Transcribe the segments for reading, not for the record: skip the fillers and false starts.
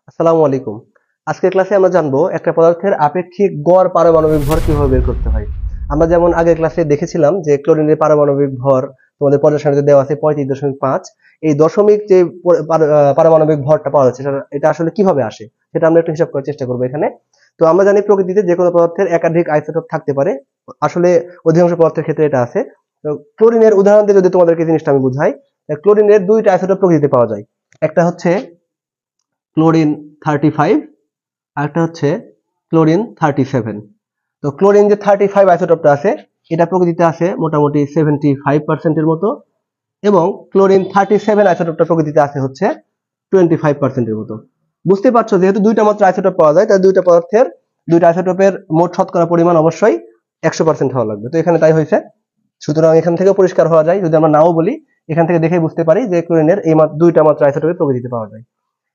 আসসালামু আলাইকুম। আজকের ক্লাসে আমরা জানবো একটা পদার্থের আপেক্ষিক গড় পারমাণবিক ভর কিভাবে বের করতে হয়। আমরা যেমন আগের ক্লাসে দেখেছিলাম যে ক্লোরিনের পারমাণবিক ভর তোমাদের পর্যায় সারণীতে দেওয়া আছে 35.5। এই দশমিক যে পারমাণবিক ভরটা পাওয়া যাচ্ছে এটা আসলে কিভাবে আসে সেটা আমরা একটু হিসাব করার চেষ্টা করবো এখানে। তো আমরা জানি প্রকৃতিতে যে কোনো পদার্থের একাধিক আইসোটোপ থাকতে পারে। আসলে অধিকাংশ পদার্থের ক্ষেত্রে এটা আছে। তো ক্লোরিনের উদাহরণ দিয়ে যদি তোমাদেরকে জিনিসটা আমি বুঝাই, ক্লোরিনের দুইটা আইসোটোপ প্রকৃতিতে পাওয়া যায়। একটা হচ্ছে ক্লোরিন 35, আরেকটা হচ্ছে ক্লোরিন 37। তো ক্লোরিন যে 35 আইসোটোপটা আছে এটা প্রকৃতিতে আছে মোটামুটি 75% মতো, এবং ক্লোরিন 37 আইসোটোপটা প্রকৃতিতে আছে হচ্ছে 25% মতো। বুঝতে পারছো, যেহেতু দুইটা মাত্র আইসোটোপ পাওয়া যায় তাই দুইটা পদার্থের দুইটা আইসোটোপের মোট শতকরা পরিমাণ অবশ্যই 100% হওয়া লাগবে। তো এখানে তাই হয়েছে। সুতরাং এখান থেকে পরিষ্কার হওয়া যায়, যদি আমরা নাও বলি এখান থেকে দেখে বুঝতে পারি যে ক্লোরিনের এই দুইটা মাত্র আইসোটোপে প্রকৃতিতে পাওয়া যায়।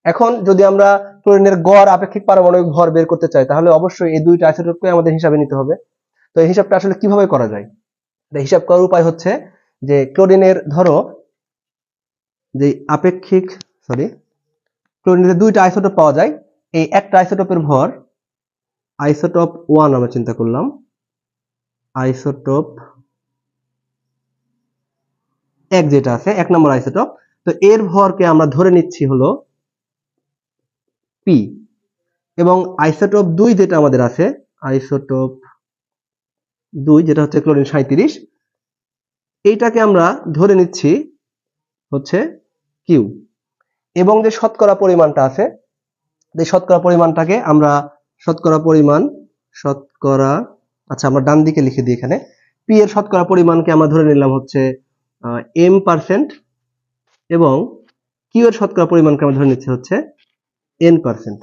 এখন যদি আমরা ক্লোরিনের গড় আপেক্ষিক পারমাণবিক ভর বের করতে চাই তাহলে অবশ্যই এই দুইটা আইসোটোপকে আমাদের হিসাবে নিতে হবে। তো এই হিসাবটা আসলে কিভাবে করা যায়? হিসাব করার উপায় হচ্ছে যে ক্লোরিনের ধরো যে আপেক্ষিক সরি ক্লোরিনের দুইটা আইসোটোপ পাওয়া যায়। এই একটা আইসোটোপের ভর আইসোটোপ 1 আমরা চিন্তা করলাম, আইসোটোপ 1 যেটা আছে 1 নম্বর আইসোটোপ। তো এর ভরকে আমরা ধরে নিচ্ছি হলো পি, এবং আইসোটোপ 2 যেটা আমাদের আছে, আইসোটোপ 2 যেটা হচ্ছে ক্লোরিন 37, এইটাকে আমরা ধরে নিচ্ছি হচ্ছে কিউ। এবং যে শতকরা পরিমাণটা আছে, এই শতকরা পরিমাণটাকে আমরা শতকরা আচ্ছা আমরা ডান দিকে লিখে দিই এখানে। পি এর শতকরা পরিমাণকে আমরা ধরে নিলাম হচ্ছে m%, এবং কিউ এর শতকরা পরিমাণকে আমরা ধরে নিচ্ছি হচ্ছে n%।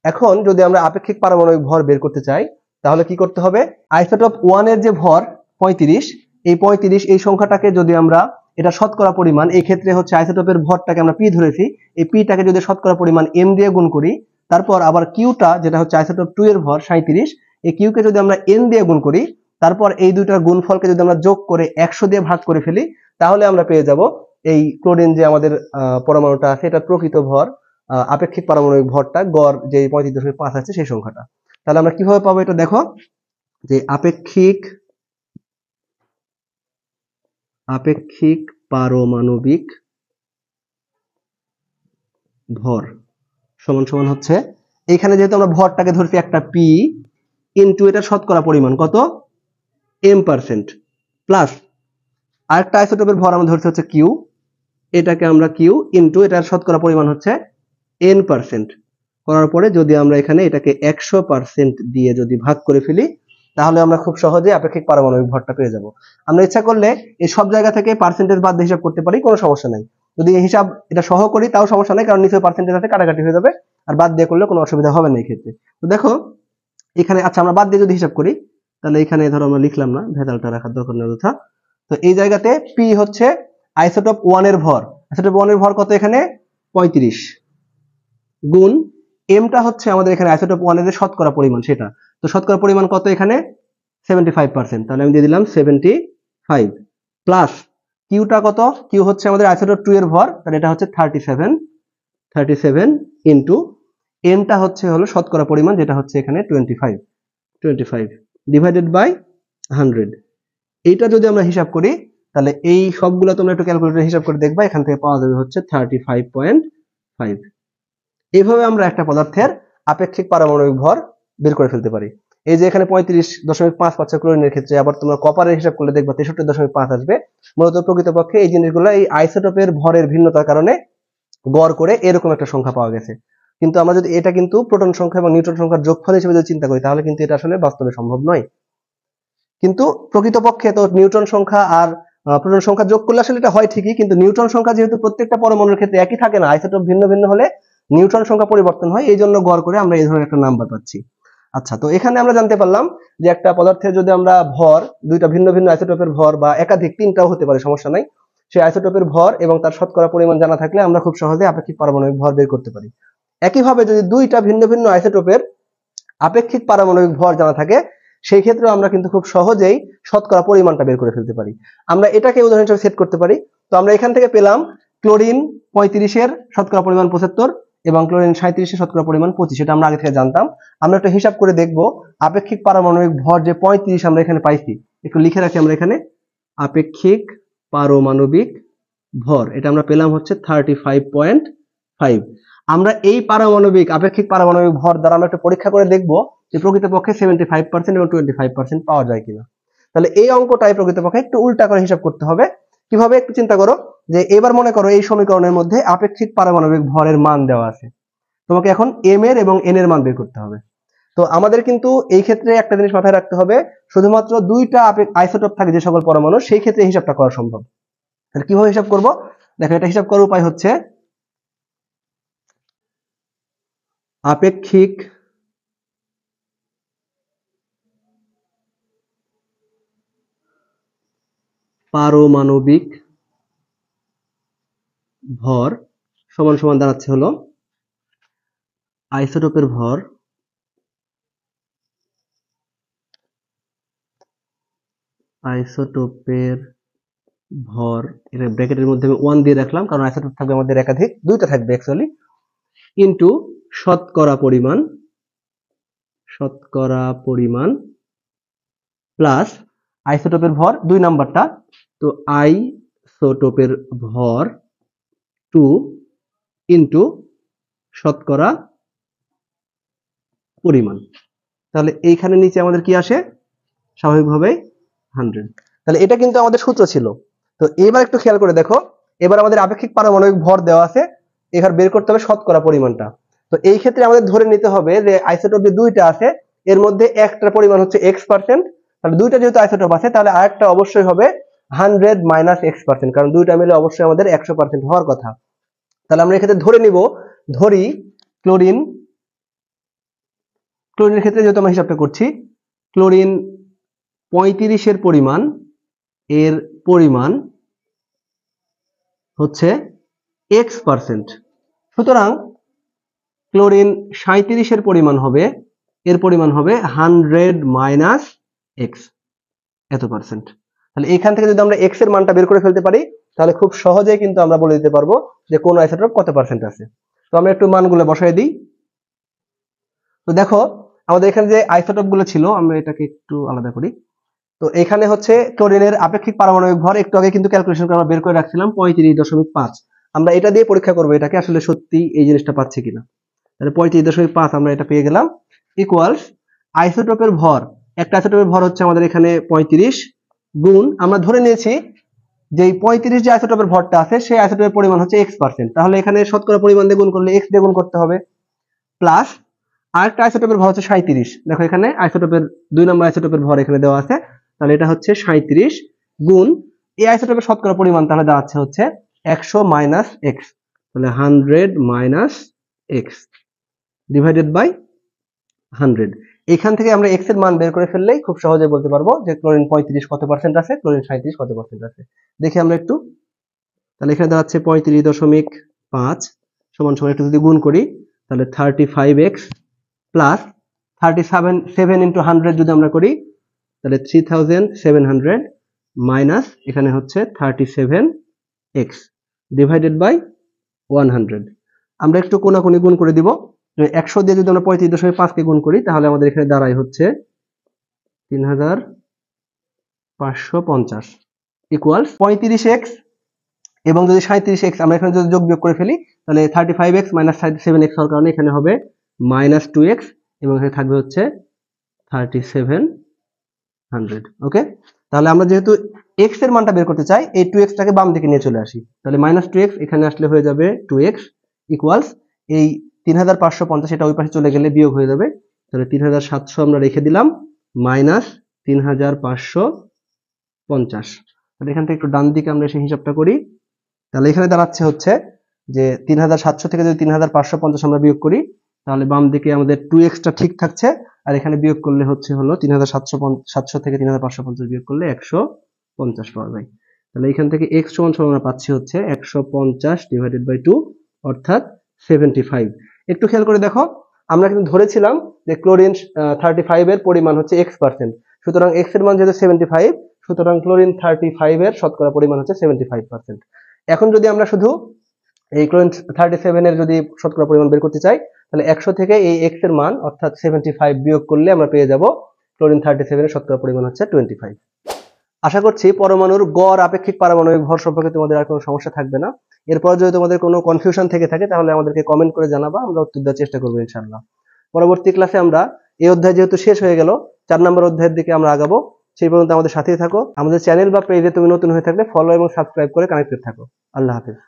এখন যদি আমরা আপেক্ষিক পারমাণবিক ভর বের করতে চাই তাহলে কি করতে হবে? আইসোটোপ 1 এর যে ভর 35, এই 35 এই সংখ্যাটাকে যদি আমরা এটা শতকরা পরিমাণ, এই ক্ষেত্রে হচ্ছে আইসোটোপের ভরটাকে আমরা পি ধরেছি, এই পিটাকে যদি শতকরা পরিমাণ এম দিয়ে গুণ করি, তারপর আবার কিউটা যেটা হচ্ছে আইসোটোপ 2 এর ভর 37, এই কিউকে যদি আমরা এন দিয়ে গুণ করি, তারপর এই দুইটার গুণফলকে যদি আমরা যোগ করে 100 দিয়ে ভাগ করে ফেলি, তাহলে আমরা পেয়ে যাব এই ক্লোরিন যে আমাদের পরমাণুটা আছে এটা প্রকৃত ভর, আপেক্ষিক পারমাণবিক ভরটা গড় যে 35.5 আছে সেই সংখ্যাটা। তাহলে আমরা কিভাবে পাবো এটা দেখো, যে আপেক্ষিক পারমাণবিক ভর সমান সমান হচ্ছে, এখানে যেহেতু আমরা ভরটাকে ধরছি একটা পি ইনটু এটা শতকরা পরিমাণ কত m%, প্লাস আরেকটা আইসোটোপের ভর আমরা ধরছি হচ্ছে কিউ, এটাকে আমরা কিউ ইনটু এটার শতকরা পরিমাণ হচ্ছে n%। করার পরে যদি আমরা এখানে এটাকে 100% দিয়ে যদি ভাগ করে ফেলি, তাহলে আমরা খুব সহজে আপেক্ষিক পারমাণবিক ভরটা পেয়ে যাব। আমরা ইচ্ছা করলে এই সব জায়গা থেকে পার্সেন্টেজ বাদ দিয়ে হিসাব করতে পারি, কোনো সমস্যা নাই। যদি এই হিসাব এটা সহ করি তাও সমস্যা নাই, কারণ নিচে পার্সেন্টেজ আছে, কাটাকাটি হয়ে যাবে, আর বাদ দিয়ে করলে কোনো অসুবিধা হবে না এই ক্ষেত্রে। তো দেখো এখানে, আচ্ছা আমরা বাদ দিয়ে যদি হিসাব করি তাহলে এখানে ধরো আমরা লিখলাম না, ভেদালটা রাখার দরকার নেই অযথা। তো এই জায়গাতে পি হচ্ছে আইসোটোপ 1 এর ভর, আইসোটোপ 1 এর ভর কত এখানে 35, গুণ এমটা হচ্ছে আমাদের এখানে আইসোটোপ 1 এর শতকরা পরিমাণ সেটা। তো শতকরা পরিমাণ কত এখানে 75%, তাহলে আমি দিয়ে দিলাম 75, প্লাস কিউটা কত, কিউ হচ্ছে আমাদের আইসোটোপ 2 এর ভর, তাহলে এটা হচ্ছে 37 ইনটু এমটা হচ্ছে হলো শতকরা পরিমাণ যেটা হচ্ছে এখানে 25 ডিভাইডেড বাই 100। এইটা যদি আমরা হিসাব করি তাহলে এই সবগুলো তোমরা একটু ক্যালকুলেটরে হিসাব করে দেখবা, এখান থেকে পাওয়া যাবে হচ্ছে 35.5। এইভাবে আমরা একটা পদার্থের আপেক্ষিক পারমাণবিক ভর বের করে ফেলতে পারি। এই যে এখানে 35.5 পাচ্ছ ক্লোরিনের ক্ষেত্রে, আবার তোমরা কপারের হিসাব করলে দেখবা 63.5 আসবে। মূলত প্রকৃতপক্ষে এই জিনিসগুলো এই আইসোটোপের ভরের ভিন্নতার কারণে গড় করে এরকম একটা সংখ্যা পাওয়া গেছে। কিন্তু আমরা যদি এটা কিন্তু প্রোটন সংখ্যা এবং নিউট্রন সংখ্যার যোগফল হিসেবে যদি চিন্তা করি তাহলে কিন্তু এটা আসলে বাস্তবে সম্ভব নয়। কিন্তু প্রকৃতপক্ষে তো নিউট্রন সংখ্যা আর প্রোটন সংখ্যা যোগ করলে আসলে এটা হয় ঠিকই, কিন্তু নিউট্রন সংখ্যা যেহেতু প্রত্যেকটা পরমাণুর ক্ষেত্রে একই থাকে না, আইসোটোপ ভিন্ন ভিন্ন হলে নিউট্রন সংখ্যা পরিবর্তন হয়, এই জন্য গড় করে আমরা এই ধরনের একটা নাম্বার পাচ্ছি। আচ্ছা, তো এখানে আমরা জানতে পারলাম যে একটা পদার্থের যদি আমরা ভর দুইটা ভিন্ন ভিন্ন আইসোটোপের ভর বা একাধিক তিনটাও হতে পারে সমস্যা নাই, সেই আইসোটোপের ভর এবং তার শতকরা পরিমাণ জানা থাকলে আমরা খুব সহজে আপেক্ষিক পারমাণবিক ভর বের করতে পারি। একইভাবে যদি দুইটা ভিন্ন ভিন্ন আইসোটোপের আপেক্ষিক পারমাণবিক ভর জানা থাকে সেই ক্ষেত্রে আমরা কিন্তু খুব সহজেই শতকরা পরিমাণটা বের করে ফেলতে পারি। আমরা এটাকে উদাহরণ হিসেবে সেট করতে পারি। তো আমরা এখান থেকে পেলাম ক্লোরিন 35 এর শতকরা পরিমাণ 75, এবং ক্লোরিন 37 এর শতকরা পরিমাণ 25, এটা আমরা আগে থেকে জানতাম। আমরা একটা হিসাব করে দেখব আপেক্ষিক পারমাণবিক ভর যে 35 আমরা এখানে পাইছি, একটু লিখে রাখি আমরা এখানে। আপেক্ষিক পারমাণবিক ভর এটা আমরা পেলাম হচ্ছে 35.5। আমরা এই আপেক্ষিক পারমাণবিক ভর দ্বারা আমরা একটা পরীক্ষা করে দেখব যে প্রকৃতপক্ষে 75% এবং 25% পাওয়া যায় কিনা। তাহলে এই অঙ্কটাই প্রকৃতপক্ষে একটু উল্টা করে হিসাব করতে হবে। কিভাবে একটু চিন্তা করো, যে এবার মনে করো এই সমীকরণের মধ্যে আপেক্ষিক পারমাণবিক ভরের মান দেওয়া আছে, তোমাকে এখন এম এর এবং এন এর মান বের করতে হবে। তো আমাদের কিন্তু এই ক্ষেত্রে একটা জিনিস মাথায় রাখতে হবে, শুধুমাত্র দুইটা আইসোটোপ থাকে যে সকল পরমাণু, সেই ক্ষেত্রে হিসাবটা করা সম্ভব। তাহলে কিভাবে হিসাব করব, দেখো এটা হিসাব করার উপায় হচ্ছে আপেক্ষিক পারমাণবিক ভর সমান সমান দাঁড়াচ্ছে হলো আইসোটোপের ভর এটা ব্র্যাকেটের মধ্যে আমি 1 দিয়ে রাখলাম, কারণ আইসোটোপ থাকবে আমাদের একাধিক, দুইটা থাকবে অ্যাকচুয়ালি, ইনটু শতকরা পরিমাণ প্লাস আইসোটোপের ভর 2 নাম্বারটা, তো আইসোটোপের ভর 2 ইনটু শতকরা পরিমাণ। তাহলে এইখানে নিচে আমাদের কি আসে, স্বাভাবিকভাবে 100। তাহলে এটা কিন্তু আমাদের সূত্র ছিল। তো এবার একটু খেয়াল করে দেখো, এবার আমাদের আপেক্ষিক পারমাণবিক ভর দেওয়া আছে, এবার বের করতে হবে শতকরা পরিমাণটা। তো এই ক্ষেত্রে আমাদের ধরে নিতে হবে যে আইসোটোপ যে দুইটা আছে এর মধ্যে একটার পরিমাণ হচ্ছে x%, তাহলে দুইটা যেহেতু আইসোটোপ আছে তাহলে আরেকটা অবশ্যই হবে 100 মাইনাস x%, কারণ দুইটা মিলে অবশ্যই আমাদের 100% হওয়ার কথা। তাহলে আমরা এক্ষেত্রে ধরি ক্লোরিনের ক্ষেত্রে যেহেতু আমরা হিসাবটা করছি, ক্লোরিন 35 এর পরিমাণ হচ্ছে x%, সুতরাং ক্লোরিন 37 এর পরিমাণ হবে 100 মাইনাস x, এত পার্সেন্ট। তাহলে এখান থেকে যদি আমরা x এর মানটা বের করে ফেলতে পারি তাহলে খুব সহজেই কিন্তু আমরা বলে দিতে পারবো যে কোন আইসোটোপ কত পার্সেন্ট আছে। তো আমরা একটু মানগুলো বসাই দিই। তো দেখো আমাদের এখানে যে আইসোটোপ গুলো ছিল, আমরা এটাকে একটু আলাদা করি। তো এখানে হচ্ছে ক্লোরিনের আপেক্ষিক পারমাণবিক ভর একটু আগে কিন্তু ক্যালকুলেশন করে আমরা বের করে রাখছিলাম 35.5। আমরা এটা দিয়ে পরীক্ষা করব এটাকে আসলে সত্যি এই জিনিসটা পাচ্ছে কিনা। তাহলে 35.5 আমরা এটা পেয়ে গেলাম, ইকুয়ালস আইসোটোপের ভর, একটা আইসোটোপের ভর হচ্ছে আমাদের এখানে 35 গুণ, আমরা ধরে নিয়েছি যে 35 যে আইসোটোপের ভরটা আছে সেই আইসোটোপের পরিমাণ হচ্ছে x%, তাহলে এখানে শতকরা পরিমাণ দিয়ে গুণ করলে x দিয়ে গুণ করতে হবে, প্লাস আরেকটা আইসোটোপের ভর হচ্ছে 37। দেখো এখানে আইসোটোপের 2 নম্বর আইসোটোপের ভর এখানে দেওয়া আছে, তাহলে এটা হচ্ছে 37 গুণ এই আইসোটোপের শতকরা পরিমাণ, তাহলে দাঁড়াচ্ছে হচ্ছে 100 মাইনাস x, তাহলে 100 মাইনাস x ডিভাইডেড বাই 100। এখান থেকে আমরা x এর মান বের করে ফেললেই খুব সহজে বলতে পারবো যে ক্লোরিন 35 কত পার্সেন্ট আছে, ক্লোরিন 37 কত পার্সেন্ট আছে। দেখি আমরা একটু, তাহলে এখানে দাঁড়াচ্ছে 35.5 সমান সমান একটু যদি গুণ করি তাহলে 35x প্লাস 37 ইন্টু 100 যদি আমরা করি তাহলে 3700 মাইনাস এখানে হচ্ছে 37x ডিভাইডেড বাই 100। আমরা একটু কোনাকুনি গুণ করে দিব, 100 দিয়ে যদি আমরা 35.5 কে গুণ করি তাহলে আমাদের এখানে দাঁড়ায় হচ্ছে 3550 ইকুয়াল 35x এবং যদি 37x আমরা এখানে যদি যোগ বিয়োগ করে ফেলি তাহলে 35x মাইনাস 37x হওয়ার কারণে এখানে হবে মাইনাস 2x এবং এখানে থাকবে হচ্ছে 3700। ওকে, তাহলে আমরা যেহেতু x এর মানটা বের করতে চাই এই 2x টাকে বাম দিকে নিয়ে চলে আসি, তাহলে মাইনাস 2x এখানে আসলে হয়ে যাবে 2x ইকুয়ালস এই 3550 এটা ওই পাশে চলে গেলে বিয়োগ হয়ে যাবে, তাহলে 3700 আমরা রেখে দিলাম মাইনাস 3550। তাহলে এখান থেকে একটু ডান দিকে আমরা এসে হিসাবটা করি, তাহলে এখানে দাঁড়াচ্ছে হচ্ছে যে 3700 থেকে যদি 3550 আমরা বিয়োগ করি তাহলে বাম দিকে আমাদের 2x টা ঠিক থাকছে, আর এখানে বিয়োগ করলে হলো 3700 থেকে 3550 বিয়োগ করলে 150 পাওয়া যায়। তাহলে এখান থেকে x সমান সমান আমরা পাচ্ছি হচ্ছে 150 ডিভাইডেড বাই 2 অর্থাৎ 75। একটু খেয়াল করে দেখো, আমরা কিন্তু ধরেছিলাম যে ক্লোরিন 35 এর পরিমাণ হচ্ছে x%, সুতরাং x এর মান যেহেতু 75 সুতরাং ক্লোরিন 35 এর শতকরা পরিমাণ হচ্ছে 75%। এখন যদি আমরা শুধু এই ক্লোরিন 37 এর যদি শতকরা পরিমাণ বের করতে চাই তাহলে 100 থেকে এই x এর মান অর্থাৎ 75 বিয়োগ করলে আমরা পেয়ে যাব ক্লোরিন 37 এর শতকরা পরিমাণ হচ্ছে 25। আশা করছি পরমাণুর গড় আপেক্ষিক পারমাণবিক ভর সম্পর্কে তোমাদের আর কোনো সমস্যা থাকবে না। এরপর যদি তোমাদের কোনো কনফিউশন থেকে থাকে তাহলে আমাদেরকে কমেন্ট করে জানাবা, আমরা উত্তর দেওয়ার চেষ্টা করবো ইনশাআল্লাহ। পরবর্তী ক্লাসে আমরা এই অধ্যায় যেহেতু শেষ হয়ে গেল, 4 নম্বর অধ্যায়ের দিকে আমরা আগাবো। সেই পর্যন্ত আমাদের সাথেই থাকো। আমাদের চ্যানেল বা পেজে তুমি নতুন হয়ে থাকলে ফলো এবং সাবস্ক্রাইব করে কানেক্টেড থাকো। আল্লাহ হাফেজ।